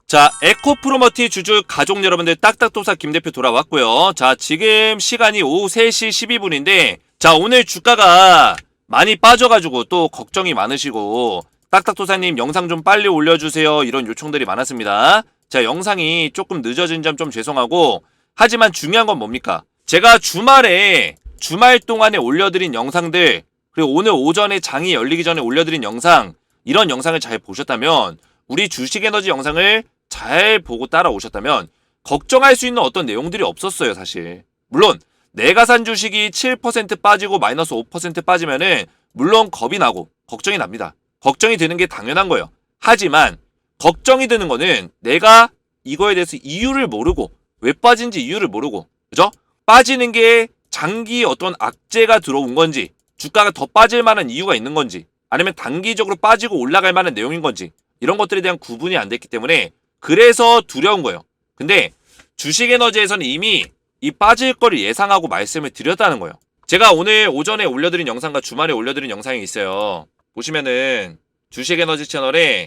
자, 에코프로머티 주주 가족 여러분들 딱딱도사 김대표 돌아왔고요. 자, 지금 시간이 오후 3시 12분인데 자, 오늘 주가가 많이 빠져가지고 또 걱정이 많으시고 딱딱도사님 영상 좀 빨리 올려주세요 이런 요청들이 많았습니다. 자, 영상이 조금 늦어진 점 좀 죄송하고 하지만 중요한 건 뭡니까? 제가 주말 동안에 올려드린 영상들 그리고 오늘 오전에 장이 열리기 전에 올려드린 영상 이런 영상을 잘 보셨다면 우리 주식에너지 영상을 잘 보고 따라오셨다면 걱정할 수 있는 어떤 내용들이 없었어요 사실. 물론 내가 산 주식이 7% 빠지고 마이너스 5% 빠지면은 물론 겁이 나고 걱정이 납니다. 걱정이 드는 게 당연한 거예요. 하지만 걱정이 드는 거는 내가 이거에 대해서 이유를 모르고 왜 빠진지 이유를 모르고 그죠? 빠지는 게 장기 어떤 악재가 들어온 건지 주가가 더 빠질 만한 이유가 있는 건지 아니면 단기적으로 빠지고 올라갈 만한 내용인 건지 이런 것들에 대한 구분이 안 됐기 때문에 그래서 두려운 거예요. 근데 주식에너지에서는 이미 이 빠질 거를 예상하고 말씀을 드렸다는 거예요. 제가 오늘 오전에 올려드린 영상과 주말에 올려드린 영상이 있어요. 보시면은 주식에너지 채널에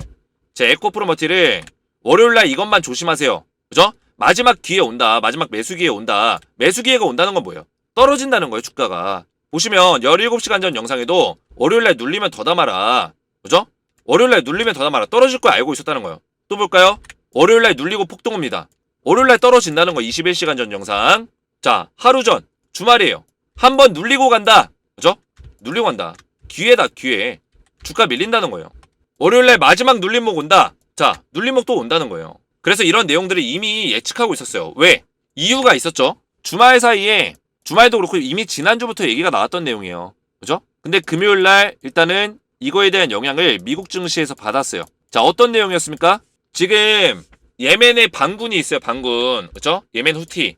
제 에코프로머티를 월요일날 이것만 조심하세요. 그죠? 마지막 기회 온다. 마지막 매수 기회 온다. 매수 기회가 온다는 건 뭐예요? 떨어진다는 거예요, 주가가. 보시면 17시간 전 영상에도 월요일날 눌리면 더 담아라. 그죠? 월요일날 눌리면 더 담아라. 떨어질 거 알고 있었다는 거예요. 또 볼까요? 월요일날 눌리고 폭등 옵니다. 월요일날 떨어진다는 거 21시간 전 영상. 자, 하루 전 주말이에요. 한번 눌리고 간다. 그죠? 눌리고 간다. 기회다, 기회. 주가 밀린다는 거예요. 월요일날 마지막 눌림목 온다. 자, 눌림목 또 온다는 거예요. 그래서 이런 내용들을 이미 예측하고 있었어요. 왜? 이유가 있었죠. 주말 사이에 주말도 그렇고 이미 지난주부터 얘기가 나왔던 내용이에요. 그죠? 근데 금요일날 일단은 이거에 대한 영향을 미국 증시에서 받았어요. 자, 어떤 내용이었습니까? 지금 예멘의 반군이 있어요. 반군. 그죠? 예멘 후티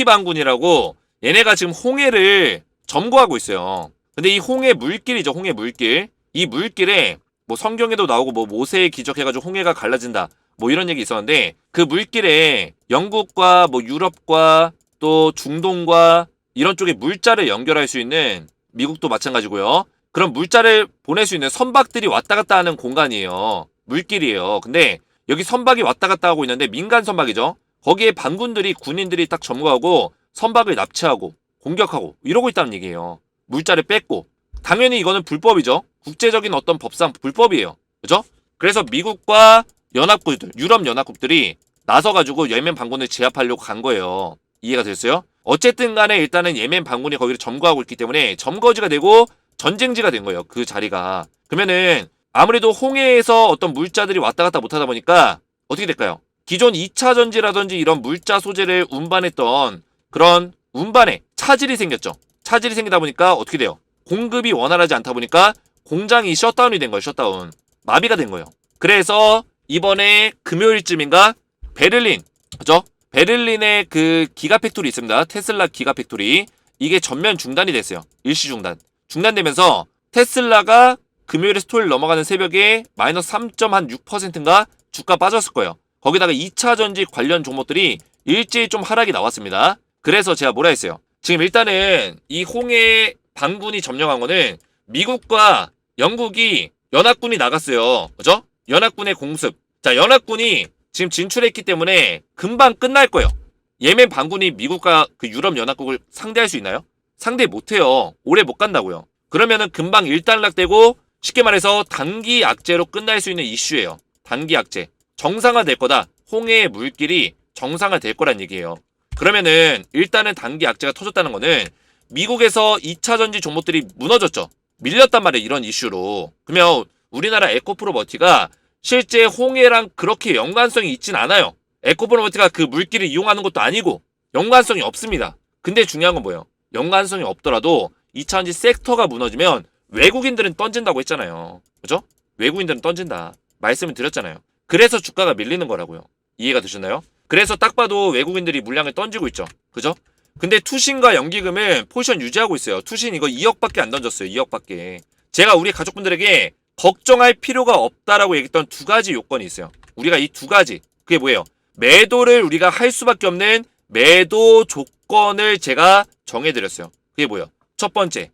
반군이라고 얘네가 지금 홍해를 점거하고 있어요. 근데 이 홍해 물길이죠. 홍해 물길. 이 물길에 뭐 성경에도 나오고 뭐 모세의 기적 해가지고 홍해가 갈라진다. 뭐 이런 얘기 있었는데 그 물길에 영국과 뭐 유럽과 또 중동과 이런 쪽에 물자를 연결할 수 있는 미국도 마찬가지고요. 그런 물자를 보낼 수 있는 선박들이 왔다 갔다 하는 공간이에요. 물길이에요. 근데 여기 선박이 왔다 갔다 하고 있는데 민간 선박이죠. 거기에 반군들이 군인들이 딱 점거하고 선박을 납치하고 공격하고 이러고 있다는 얘기예요. 물자를 뺏고. 당연히 이거는 불법이죠. 국제적인 어떤 법상 불법이에요. 그죠? 그래서 미국과 연합국들, 유럽 연합국들이 나서가지고 예멘 반군을 제압하려고 간 거예요. 이해가 됐어요? 어쨌든 간에 일단은 예멘 반군이 거기를 점거하고 있기 때문에 점거지가 되고 전쟁지가 된 거예요. 그 자리가. 그러면은 아무래도 홍해에서 어떤 물자들이 왔다 갔다 못하다 보니까 어떻게 될까요? 기존 2차 전지라든지 이런 물자 소재를 운반했던 그런 운반에 차질이 생겼죠. 차질이 생기다 보니까 어떻게 돼요? 공급이 원활하지 않다 보니까 공장이 셧다운이 된 거예요. 셧다운. 마비가 된 거예요. 그래서 이번에 금요일쯤인가 베를린, 그죠? 베를린에 그 기가팩토리 있습니다. 테슬라 기가팩토리. 이게 전면 중단이 됐어요. 일시 중단. 중단되면서 테슬라가 금요일에서 토요일 넘어가는 새벽에 마이너스 3.6%인가 주가 빠졌을 거예요. 거기다가 2차 전지 관련 종목들이 일제히 좀 하락이 나왔습니다. 그래서 제가 뭐라 했어요? 지금 일단은 이 홍해 반군이 점령한 거는 미국과 영국이 연합군이 나갔어요. 그죠? 연합군의 공습. 자, 연합군이 지금 진출했기 때문에 금방 끝날 거예요. 예멘 반군이 미국과 그 유럽 연합국을 상대할 수 있나요? 상대 못해요. 오래 못 간다고요. 그러면은 금방 일단락되고 쉽게 말해서 단기 악재로 끝날 수 있는 이슈예요. 단기 악재. 정상화될 거다. 홍해의 물길이 정상화될 거란 얘기예요. 그러면은 일단은 단기 악재가 터졌다는 거는 미국에서 2차 전지 종목들이 무너졌죠. 밀렸단 말이에요. 이런 이슈로. 그러면 우리나라 에코프로머티가 실제 홍해랑 그렇게 연관성이 있진 않아요. 에코프로머티가 그 물길을 이용하는 것도 아니고 연관성이 없습니다. 근데 중요한 건 뭐예요? 연관성이 없더라도 2차 전지 섹터가 무너지면 외국인들은 던진다고 했잖아요. 그죠? 외국인들은 던진다. 말씀을 드렸잖아요. 그래서 주가가 밀리는 거라고요. 이해가 되셨나요? 그래서 딱 봐도 외국인들이 물량을 던지고 있죠. 그죠? 근데 투신과 연기금은 포지션 유지하고 있어요. 투신 이거 2억밖에 안 던졌어요. 2억밖에. 제가 우리 가족분들에게 걱정할 필요가 없다라고 얘기했던 두 가지 요건이 있어요. 우리가 이 두 가지. 그게 뭐예요? 매도를 우리가 할 수밖에 없는 매도 조건을 제가 정해드렸어요. 그게 뭐예요? 첫 번째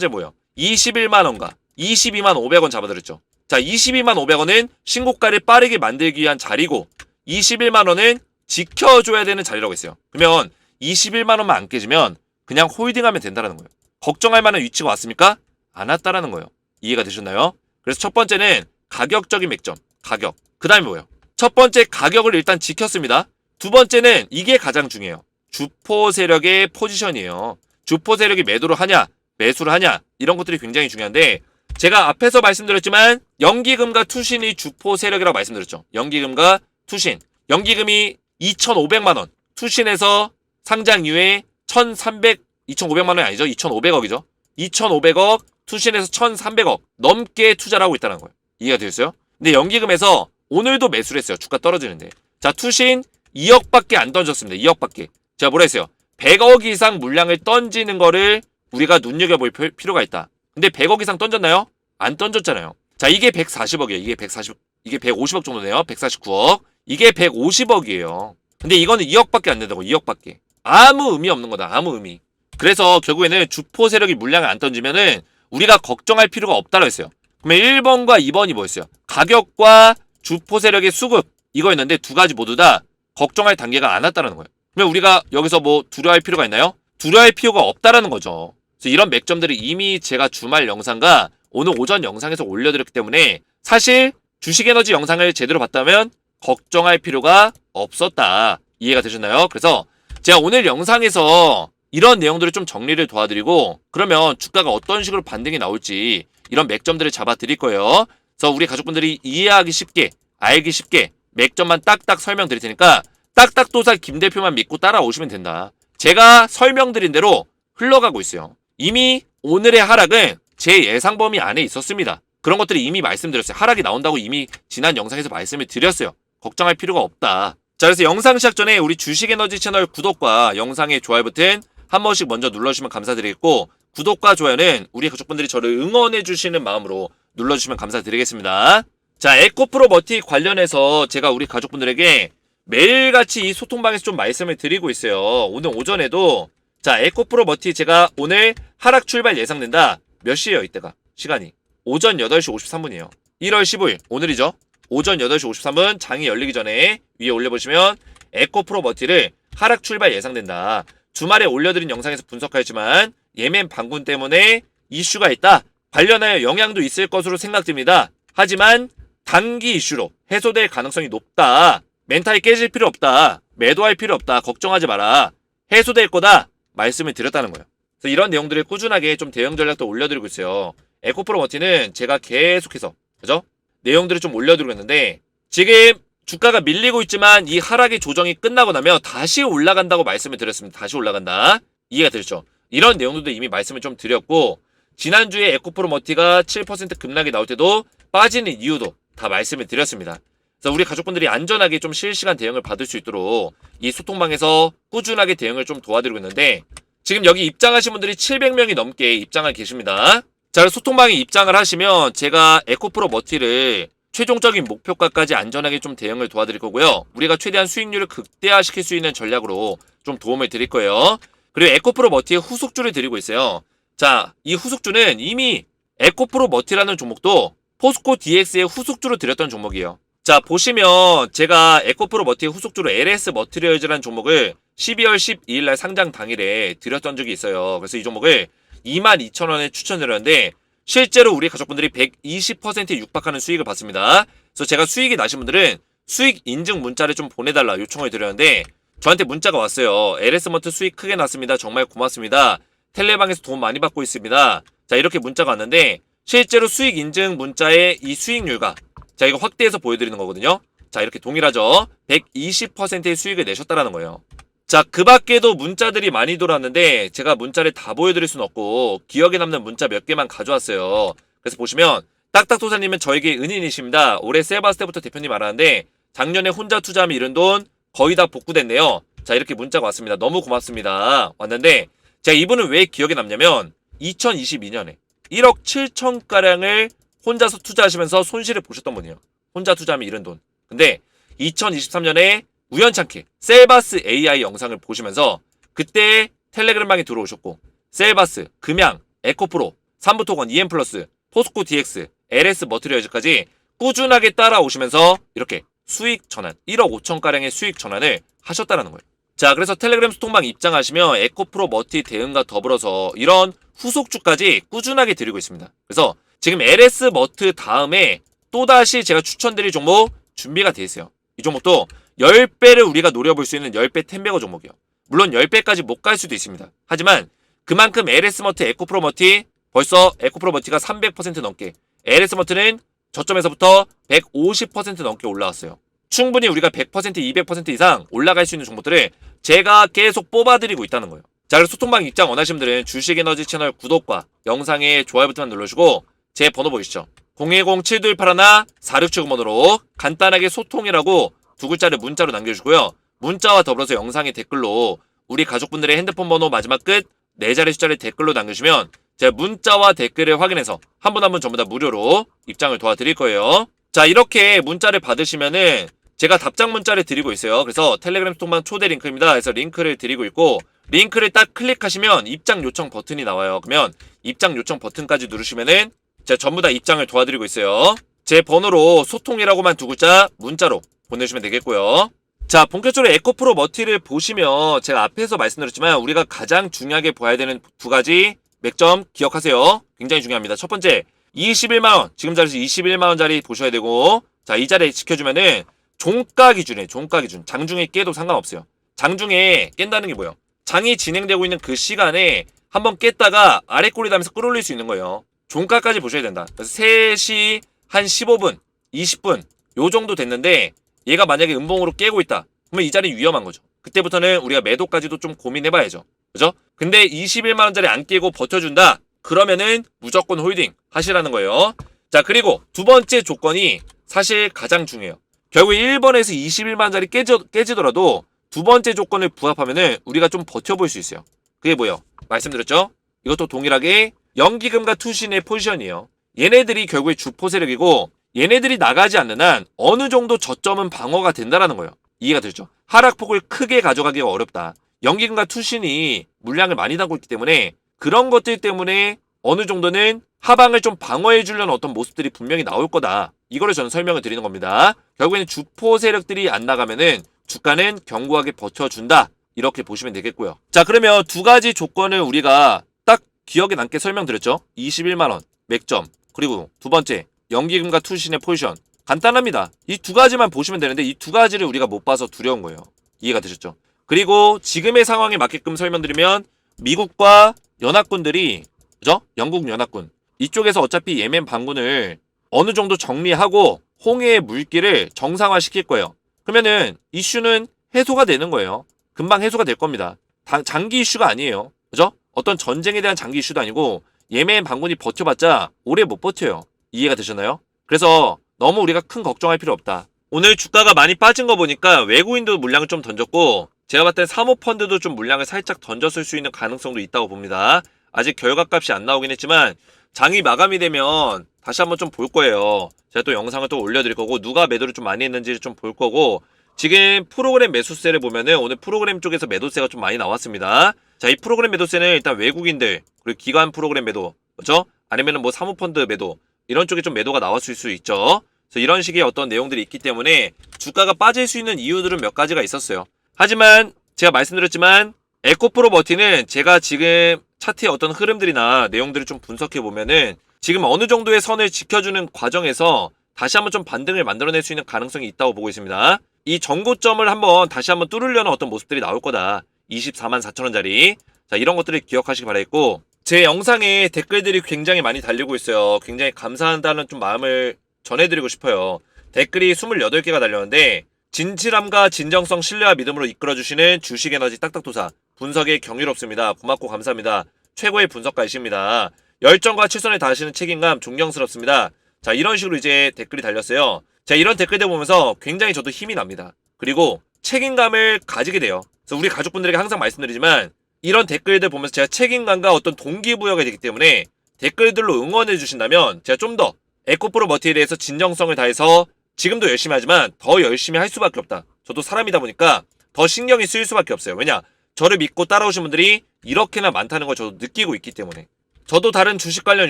뭐예요? 21만 원과 22만 500원 잡아드렸죠. 자, 22만 500원은 신고가를 빠르게 만들기 위한 자리고 21만 원은 지켜줘야 되는 자리라고 했어요. 그러면 21만 원만 안 깨지면 그냥 홀딩하면 된다는 거예요. 걱정할 만한 위치가 왔습니까? 안 왔다라는 거예요. 이해가 되셨나요? 그래서 첫 번째는 가격적인 맥점, 가격. 그 다음에 뭐예요? 첫 번째 가격을 일단 지켰습니다. 두 번째는 이게 가장 중요해요. 주포 세력의 포지션이에요. 주포 세력이 매도를 하냐, 매수를 하냐 이런 것들이 굉장히 중요한데 제가 앞에서 말씀드렸지만 연기금과 투신이 주포 세력이라고 말씀드렸죠. 연기금과 투신. 연기금이 2,500만 원, 투신에서 상장 이후에 2,500만 원이 아니죠. 2,500억이죠. 2,500억, 투신에서 1,300억 넘게 투자를 하고 있다는 거예요. 이해가 되셨어요? 근데 연기금에서 오늘도 매수를 했어요. 주가 떨어지는데. 자, 투신 2억밖에 안 던졌습니다. 2억밖에. 제가 뭐라 했어요? 100억 이상 물량을 던지는 거를 우리가 눈여겨볼 필요가 있다. 근데 100억 이상 던졌나요? 안 던졌잖아요. 자, 이게 140억이에요. 이게 150억 정도네요. 149억. 이게 150억이에요. 근데 이거는 2억밖에 안 된다고. 2억밖에. 아무 의미 없는 거다. 아무 의미. 그래서 결국에는 주포 세력이 물량을 안 던지면은 우리가 걱정할 필요가 없다고 했어요. 그러면 1번과 2번이 뭐였어요? 가격과 주포 세력의 수급 이거였는데 두 가지 모두 다 걱정할 단계가 안 왔다는 거예요. 그러면 우리가 여기서 뭐 두려워할 필요가 있나요? 두려워할 필요가 없다라는 거죠. 그래서 이런 맥점들을 이미 제가 주말 영상과 오늘 오전 영상에서 올려드렸기 때문에 사실 주식에너지 영상을 제대로 봤다면 걱정할 필요가 없었다. 이해가 되셨나요? 그래서 제가 오늘 영상에서 이런 내용들을 좀 정리를 도와드리고 그러면 주가가 어떤 식으로 반등이 나올지 이런 맥점들을 잡아 드릴 거예요. 그래서 우리 가족분들이 이해하기 쉽게 알기 쉽게 맥점만 딱딱 설명드릴 테니까 딱딱도사 김 대표만 믿고 따라오시면 된다. 제가 설명드린 대로 흘러가고 있어요. 이미 오늘의 하락은 제 예상 범위 안에 있었습니다. 그런 것들이 이미 말씀드렸어요. 하락이 나온다고 이미 지난 영상에서 말씀을 드렸어요. 걱정할 필요가 없다. 자, 그래서 영상 시작 전에 우리 주식에너지 채널 구독과 영상의 좋아요 버튼 한 번씩 먼저 눌러주시면 감사드리겠고 구독과 좋아요는 우리 가족분들이 저를 응원해주시는 마음으로 눌러주시면 감사드리겠습니다. 자, 에코프로 머티 관련해서 제가 우리 가족분들에게 매일같이 이 소통방에서 좀 말씀을 드리고 있어요. 오늘 오전에도 자, 에코프로 머티 제가 오늘 하락 출발 예상된다. 몇 시에요 이때가? 시간이 오전 8시 53분이에요. 1월 15일 오늘이죠. 오전 8시 53분 장이 열리기 전에 위에 올려보시면 에코프로 머티를 하락 출발 예상된다. 주말에 올려드린 영상에서 분석하였지만 예멘 반군 때문에 이슈가 있다. 관련하여 영향도 있을 것으로 생각됩니다. 하지만 단기 이슈로 해소될 가능성이 높다. 멘탈이 깨질 필요 없다. 매도할 필요 없다. 걱정하지 마라. 해소될 거다. 말씀을 드렸다는 거예요. 그래서 이런 내용들을 꾸준하게 좀 대응 전략도 올려드리고 있어요. 에코프로 머티는 제가 계속해서 그죠? 내용들을 좀 올려드리고 있는데 지금 주가가 밀리고 있지만 이 하락의 조정이 끝나고 나면 다시 올라간다고 말씀을 드렸습니다. 다시 올라간다. 이해가 되셨죠? 이런 내용들도 이미 말씀을 좀 드렸고 지난주에 에코프로 머티가 7% 급락이 나올 때도 빠지는 이유도 다 말씀을 드렸습니다. 그래서 우리 가족분들이 안전하게 좀 실시간 대응을 받을 수 있도록 이 소통방에서 꾸준하게 대응을 좀 도와드리고 있는데 지금 여기 입장하신 분들이 700명이 넘게 입장을 계십니다. 자, 소통방에 입장을 하시면 제가 에코프로 머티를 최종적인 목표가까지 안전하게 좀 대응을 도와드릴 거고요. 우리가 최대한 수익률을 극대화시킬 수 있는 전략으로 좀 도움을 드릴 거예요. 그리고 에코프로 머티의 후속주를 드리고 있어요. 자, 이 후속주는 이미 에코프로 머티라는 종목도 포스코 DX의 후속주로 드렸던 종목이에요. 자, 보시면 제가 에코프로 머티의 후속주로 LS 머티리얼즈라는 종목을 12월 12일 날 상장 당일에 드렸던 적이 있어요. 그래서 이 종목을 22,000원에 추천드렸는데 실제로 우리 가족분들이 120%에 육박하는 수익을 받습니다. 그래서 제가 수익이 나신 분들은 수익 인증 문자를 좀 보내달라 요청을 드렸는데 저한테 문자가 왔어요. LS머트 수익 크게 났습니다. 정말 고맙습니다. 텔레방에서 돈 많이 받고 있습니다. 자, 이렇게 문자가 왔는데 실제로 수익 인증 문자의 이 수익률과 자, 이거 확대해서 보여드리는 거거든요. 자, 이렇게 동일하죠. 120%의 수익을 내셨다라는 거예요. 자, 그 밖에도 문자들이 많이 돌아왔는데 제가 문자를 다 보여드릴 수는 없고 기억에 남는 문자 몇 개만 가져왔어요. 그래서 보시면 딱딱도사님은 저에게 은인이십니다. 올해 세바스 때부터 대표님 알았는데 작년에 혼자 투자하면 잃은 돈 거의 다 복구됐네요. 자, 이렇게 문자가 왔습니다. 너무 고맙습니다. 왔는데 제가 이분은 왜 기억에 남냐면 2022년에 1억 7천가량을 혼자서 투자하시면서 손실을 보셨던 분이에요. 혼자 투자하면 잃은 돈. 근데 2023년에 우연찮게 셀바스 AI 영상을 보시면서 그때 텔레그램방에 들어오셨고 셀바스, 금양, 에코프로, 삼부토건, EM플러스, 포스코 DX, LS 머티리얼즈까지 꾸준하게 따라오시면서 이렇게 수익 전환, 1억 5천가량의 수익 전환을 하셨다라는 거예요. 자, 그래서 텔레그램 소통방 입장하시면 에코프로 머티 대응과 더불어서 이런 후속주까지 꾸준하게 드리고 있습니다. 그래서 지금 LS 머트 다음에 또다시 제가 추천드릴 종목 준비가 돼 있어요. 이 종목도 10배를 우리가 노려볼 수 있는 10배 텐베거 종목이요. 물론 10배까지 못 갈 수도 있습니다. 하지만 그만큼 LS 머트, 에코프로 머티 벌써 에코프로 머티가 300% 넘게, LS 머트는 저점에서부터 150% 넘게 올라왔어요. 충분히 우리가 100%, 200% 이상 올라갈 수 있는 종목들을 제가 계속 뽑아드리고 있다는 거예요. 자, 그래서 소통방 입장 원하시는 분들은 주식에너지 채널 구독과 영상에 좋아요 버튼만 눌러주시고 제 번호 보이시죠? 010-7281-4679번호로 간단하게 소통이라고 두 글자를 문자로 남겨주시고요. 문자와 더불어서 영상의 댓글로 우리 가족분들의 핸드폰 번호 마지막 끝 4자리 숫자를 댓글로 남겨주시면 제가 문자와 댓글을 확인해서 한 분 한 분 전부 다 무료로 입장을 도와드릴 거예요. 자, 이렇게 문자를 받으시면은 제가 답장 문자를 드리고 있어요. 그래서 텔레그램 소통방 초대 링크입니다. 그래서 링크를 드리고 있고 링크를 딱 클릭하시면 입장 요청 버튼이 나와요. 그러면 입장 요청 버튼까지 누르시면은 제가 전부 다 입장을 도와드리고 있어요. 제 번호로 소통이라고만 두 글자 문자로 보내주시면 되겠고요. 자, 본격적으로 에코프로 머티를 보시면 제가 앞에서 말씀드렸지만 우리가 가장 중요하게 봐야 되는 두 가지 맥점 기억하세요. 굉장히 중요합니다. 첫 번째, 21만원, 지금 자리에서 21만원짜리 보셔야 되고, 자, 이 자리에 지켜주면은 종가 기준에, 종가 기준. 장중에 깨도 상관없어요. 장중에 깬다는 게 뭐예요? 장이 진행되고 있는 그 시간에 한번 깼다가 아래 꼬리 다면서 끌어올릴 수 있는 거예요. 종가까지 보셔야 된다. 그래서 3시 한 15분, 20분 요 정도 됐는데 얘가 만약에 음봉으로 깨고 있다. 그러면 이 자리 위험한 거죠. 그때부터는 우리가 매도까지도 좀 고민해봐야죠. 그죠? 근데 21만원짜리 안 깨고 버텨준다? 그러면은 무조건 홀딩 하시라는 거예요. 자, 그리고 두 번째 조건이 사실 가장 중요해요. 결국 1번에서 21만원짜리 깨지더라도 두 번째 조건을 부합하면은 우리가 좀 버텨볼 수 있어요. 그게 뭐예요? 말씀드렸죠? 이것도 동일하게 연기금과 투신의 포지션이에요. 얘네들이 결국에 주포 세력이고 얘네들이 나가지 않는 한 어느 정도 저점은 방어가 된다라는 거예요. 이해가 되죠? 하락폭을 크게 가져가기가 어렵다. 연기금과 투신이 물량을 많이 담고 있기 때문에 그런 것들 때문에 어느 정도는 하방을 좀 방어해 주려는 어떤 모습들이 분명히 나올 거다. 이거를 저는 설명을 드리는 겁니다. 결국에는 주포 세력들이 안 나가면은 주가는 견고하게 버텨준다. 이렇게 보시면 되겠고요. 자, 그러면 두 가지 조건을 우리가 딱 기억에 남게 설명드렸죠. 21만원 맥점, 그리고 두 번째 연기금과 투신의 포지션. 간단합니다. 이 두 가지만 보시면 되는데 이 두 가지를 우리가 못 봐서 두려운 거예요. 이해가 되셨죠? 그리고 지금의 상황에 맞게끔 설명드리면 미국과 연합군들이, 그죠? 영국 연합군 이쪽에서 어차피 예멘 반군을 어느 정도 정리하고 홍해의 물길을 정상화시킬 거예요. 그러면은 이슈는 해소가 되는 거예요. 금방 해소가 될 겁니다. 장기 이슈가 아니에요. 그죠? 어떤 전쟁에 대한 장기 이슈도 아니고 예멘 반군이 버텨봤자 오래 못 버텨요. 이해가 되셨나요? 그래서 너무 우리가 큰 걱정할 필요 없다. 오늘 주가가 많이 빠진 거 보니까 외국인도 물량을 좀 던졌고 제가 봤을 땐 사모펀드도 좀 물량을 살짝 던졌을 수 있는 가능성도 있다고 봅니다. 아직 결과값이 안 나오긴 했지만 장이 마감이 되면 다시 한번 좀 볼 거예요. 제가 또 영상을 또 올려드릴 거고 누가 매도를 좀 많이 했는지를 좀 볼 거고 지금 프로그램 매수세를 보면은 오늘 프로그램 쪽에서 매도세가 좀 많이 나왔습니다. 자, 이 프로그램 매도세는 일단 외국인들 그리고 기관 프로그램 매도, 그렇죠? 아니면은 뭐 사모펀드 매도 이런 쪽에 좀 매도가 나왔을 수 있죠. 그래서 이런 식의 어떤 내용들이 있기 때문에 주가가 빠질 수 있는 이유들은 몇 가지가 있었어요. 하지만 제가 말씀드렸지만 에코프로 머티는 제가 지금 차트의 어떤 흐름들이나 내용들을 좀 분석해 보면은 지금 어느 정도의 선을 지켜주는 과정에서 다시 한번 좀 반등을 만들어낼 수 있는 가능성이 있다고 보고 있습니다. 이 전고점을 한번 다시 한번 뚫으려는 어떤 모습들이 나올 거다. 24만 4천원짜리. 자, 이런 것들을 기억하시기 바라겠고 제 영상에 댓글들이 굉장히 많이 달리고 있어요. 굉장히 감사한다는 좀 마음을 전해드리고 싶어요. 댓글이 28개가 달렸는데 진실함과 진정성, 신뢰와 믿음으로 이끌어주시는 주식에너지 딱딱도사 분석에 경이롭습니다. 고맙고 감사합니다. 최고의 분석가이십니다. 열정과 최선을 다하시는 책임감 존경스럽습니다. 자, 이런 식으로 이제 댓글이 달렸어요. 자, 이런 댓글들 보면서 굉장히 저도 힘이 납니다. 그리고 책임감을 가지게 돼요. 그래서 우리 가족분들에게 항상 말씀드리지만 이런 댓글들 보면서 제가 책임감과 어떤 동기부여가 되기 때문에 댓글들로 응원해 주신다면 제가 좀 더 에코프로 머티에 대해서 진정성을 다해서 지금도 열심히 하지만 더 열심히 할 수밖에 없다. 저도 사람이다 보니까 더 신경이 쓰일 수밖에 없어요. 왜냐? 저를 믿고 따라오신 분들이 이렇게나 많다는 걸 저도 느끼고 있기 때문에. 저도 다른 주식 관련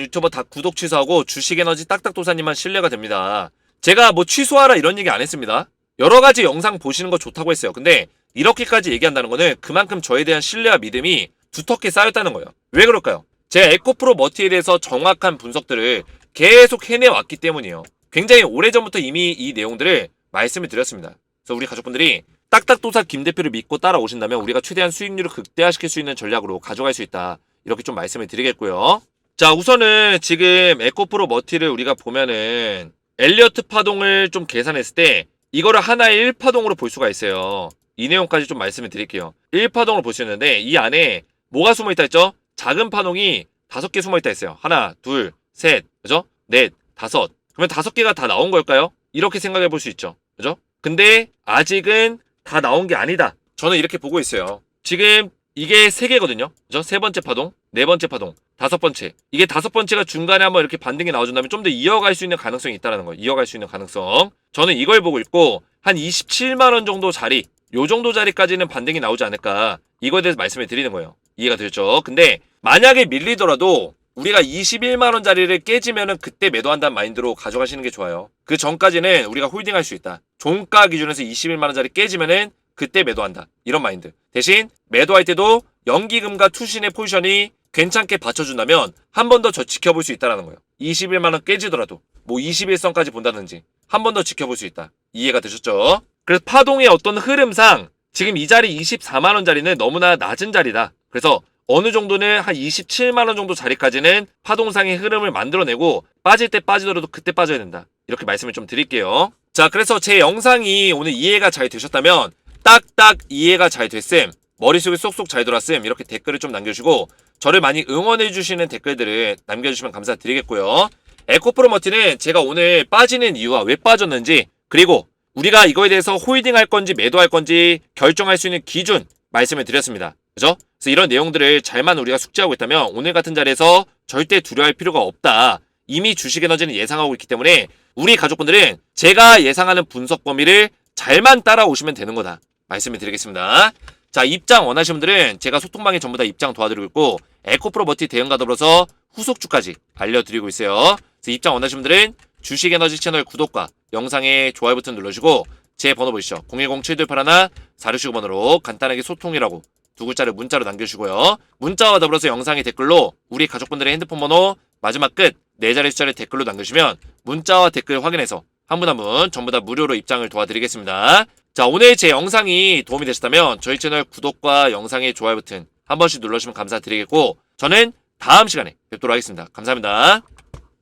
유튜버 다 구독 취소하고 주식에너지 딱딱도사님만 신뢰가 됩니다. 제가 뭐 취소하라 이런 얘기 안 했습니다. 여러 가지 영상 보시는 거 좋다고 했어요. 근데 이렇게까지 얘기한다는 거는 그만큼 저에 대한 신뢰와 믿음이 두텁게 쌓였다는 거예요. 왜 그럴까요? 제가 에코프로 머티에 대해서 정확한 분석들을 계속 해내왔기 때문이에요. 굉장히 오래전부터 이미 이 내용들을 말씀을 드렸습니다. 그래서 우리 가족분들이 딱딱도사 김 대표를 믿고 따라오신다면 우리가 최대한 수익률을 극대화시킬 수 있는 전략으로 가져갈 수 있다. 이렇게 좀 말씀을 드리겠고요. 자, 우선은 지금 에코프로 머티를 우리가 보면은 엘리어트 파동을 좀 계산했을 때 이거를 하나의 1파동으로 볼 수가 있어요. 이 내용까지 좀 말씀을 드릴게요. 1파동으로 볼 수 있는데 이 안에 뭐가 숨어있다 했죠? 작은 파동이 5개 숨어있다 했어요. 하나, 둘, 셋, 그죠? 넷, 다섯. 그러면 5개가 다 나온 걸까요? 이렇게 생각해 볼 수 있죠. 그죠? 근데 아직은 다 나온 게 아니다. 저는 이렇게 보고 있어요. 지금 이게 3개거든요. 그죠? 3번째 파동, 4번째 파동, 5번째. 이게 5번째가 중간에 한번 이렇게 반등이 나와준다면 좀 더 이어갈 수 있는 가능성이 있다는 거예요. 이어갈 수 있는 가능성. 저는 이걸 보고 있고 한 27만원 정도 자리, 요 정도 자리까지는 반등이 나오지 않을까. 이거에 대해서 말씀을 드리는 거예요. 이해가 되죠? 근데 만약에 밀리더라도 우리가 21만원 자리를 깨지면은 그때 매도한다는 마인드로 가져가시는 게 좋아요. 그 전까지는 우리가 홀딩할 수 있다. 종가 기준에서 21만원 자리 깨지면은 그때 매도한다. 이런 마인드. 대신 매도할 때도 연기금과 투신의 포지션이 괜찮게 받쳐준다면 한 번 더 저 지켜볼 수 있다는 거예요. 21만원 깨지더라도 뭐 21선까지 본다든지 한 번 더 지켜볼 수 있다. 이해가 되셨죠? 그래서 파동의 어떤 흐름상 지금 이 자리 24만원 자리는 너무나 낮은 자리다. 그래서 어느 정도는 한 27만원 정도 자리까지는 파동상의 흐름을 만들어내고 빠질 때 빠지더라도 그때 빠져야 된다. 이렇게 말씀을 좀 드릴게요. 자, 그래서 제 영상이 오늘 이해가 잘 되셨다면 딱딱 이해가 잘 됐음, 머릿속에 쏙쏙 잘 돌았음 이렇게 댓글을 좀 남겨주시고 저를 많이 응원해주시는 댓글들을 남겨주시면 감사드리겠고요. 에코프로 머티는 제가 오늘 빠지는 이유와 왜 빠졌는지 그리고 우리가 이거에 대해서 홀딩할 건지 매도할 건지 결정할 수 있는 기준 말씀을 드렸습니다. 그죠? 그래서 이런 내용들을 잘만 우리가 숙지하고 있다면 오늘 같은 자리에서 절대 두려워할 필요가 없다. 이미 주식 에너지는 예상하고 있기 때문에 우리 가족분들은 제가 예상하는 분석 범위를 잘만 따라오시면 되는 거다. 말씀을 드리겠습니다. 자, 입장 원하시는 분들은 제가 소통방에 전부 다 입장 도와드리고 있고 에코프로 머티 대응과 더불어서 후속주까지 알려드리고 있어요. 그래서 입장 원하시는 분들은 주식에너지 채널 구독과 영상에 좋아요 버튼 눌러주시고 제 번호 보시죠. 010-7281-4665번으로 간단하게 소통이라고 2글자를 문자로 남겨주시고요. 문자와 더불어서 영상의 댓글로 우리 가족분들의 핸드폰 번호 마지막 끝 4자리 숫자를 댓글로 남겨주시면 문자와 댓글 확인해서 한 분 한 분 전부 다 무료로 입장을 도와드리겠습니다. 자, 오늘 제 영상이 도움이 되셨다면 저희 채널 구독과 영상의 좋아요 버튼 한 번씩 눌러주시면 감사드리겠고 저는 다음 시간에 뵙도록 하겠습니다. 감사합니다.